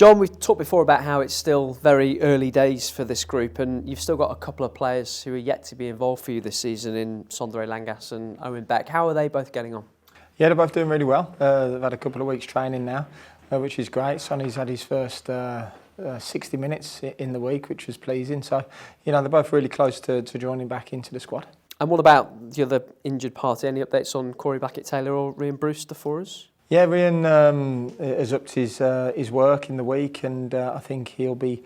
John, we've talked before about how it's still very early days for this group, and you've still got a couple of players who are yet to be involved for you this season in Sondre Langas and Owen Beck. How are they both getting on? Yeah, they're both doing really well. They've had a couple of weeks training now, which is great. Sonny's had his first 60 minutes in the week, which was pleasing. So, they're both really close to joining back into the squad. And what about the other injured party? Any updates on Corey Backett-Taylor or Ryan Brewster for us? Yeah, Ryan has upped his work in the week, and I think he'll be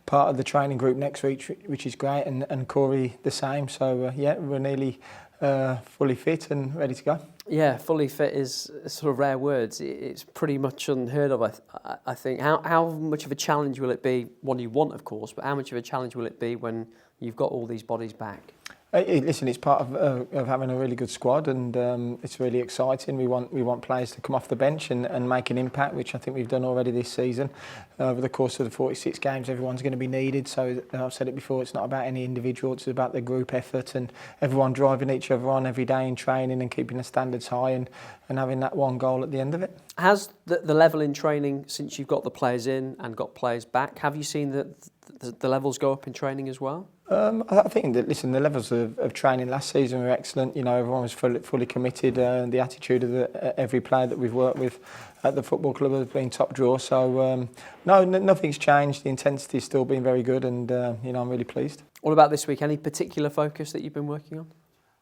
part of the training group next week, which is great, and Corey the same. So, we're nearly fully fit and ready to go. Yeah, fully fit is sort of rare words. It's pretty much unheard of, I think. How much of a challenge will it be? One you want, of course, but how much of a challenge will it be when you've got all these bodies back? Listen, it's part of having a really good squad, and it's really exciting. We want players to come off the bench and make an impact, which I think we've done already this season. Over the course of the 46 games, everyone's going to be needed. So I've said it before, it's not about any individual, it's about the group effort and everyone driving each other on every day in training and keeping the standards high and having that one goal at the end of it. Has the level in training, since you've got the players in and got players back, have you seen the levels go up in training as well? I think that, listen, the levels of training last season were excellent. Everyone was fully committed. The attitude of every player that we've worked with at the football club has been top draw. So, no, nothing's changed. The intensity's still been very good, and I'm really pleased. What about this week? Any particular focus that you've been working on?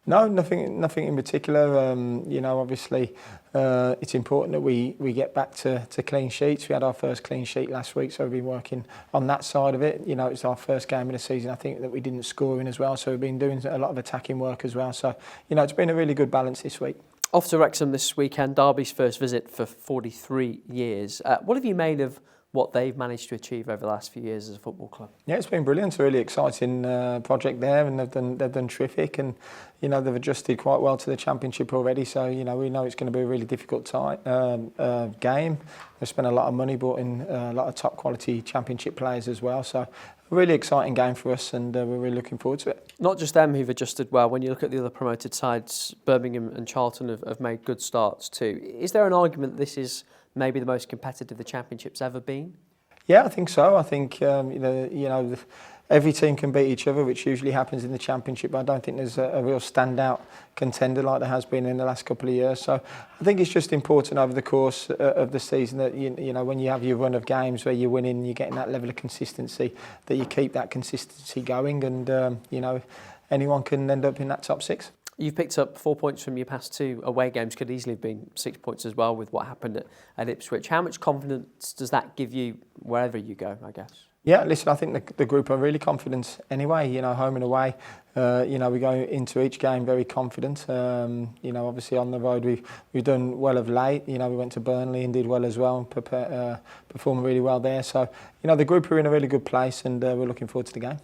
No, nothing in particular. Obviously, it's important that we get back to clean sheets. We had our first clean sheet last week, so we've been working on that side of it. It's our first game of the season, I think, that we didn't score in as well, so we've been doing a lot of attacking work as well. So, it's been a really good balance this week. Off to Wrexham this weekend, Derby's first visit for 43 years. What have you made of what they've managed to achieve over the last few years as a football club? Yeah, it's been brilliant. It's a really exciting project there, and they've done terrific, and they've adjusted quite well to the Championship already. So we know it's going to be a really difficult game. They've spent a lot of money, brought in a lot of top quality Championship players as well. So a really exciting game for us, and we're really looking forward to it. Not just them who've adjusted well. When you look at the other promoted sides, Birmingham and Charlton have made good starts too. Is there an argument that this is maybe the most competitive the Championship's ever been? Yeah, I think so. I think every team can beat each other, which usually happens in the Championship. But I don't think there's a real standout contender like there has been in the last couple of years. So I think it's just important over the course of the season that when you have your run of games where you're winning, and you're getting that level of consistency, that you keep that consistency going, and anyone can end up in that top six. You've picked up 4 points from your past 2 away games, could easily have been 6 points as well with what happened at Ipswich. How much confidence does that give you wherever you go, I guess? Yeah, listen, I think the group are really confident anyway, home and away. We go into each game very confident. Obviously on the road we've done well of late. We went to Burnley and did well as well, and performed really well there. So, the group are in a really good place, and we're looking forward to the game.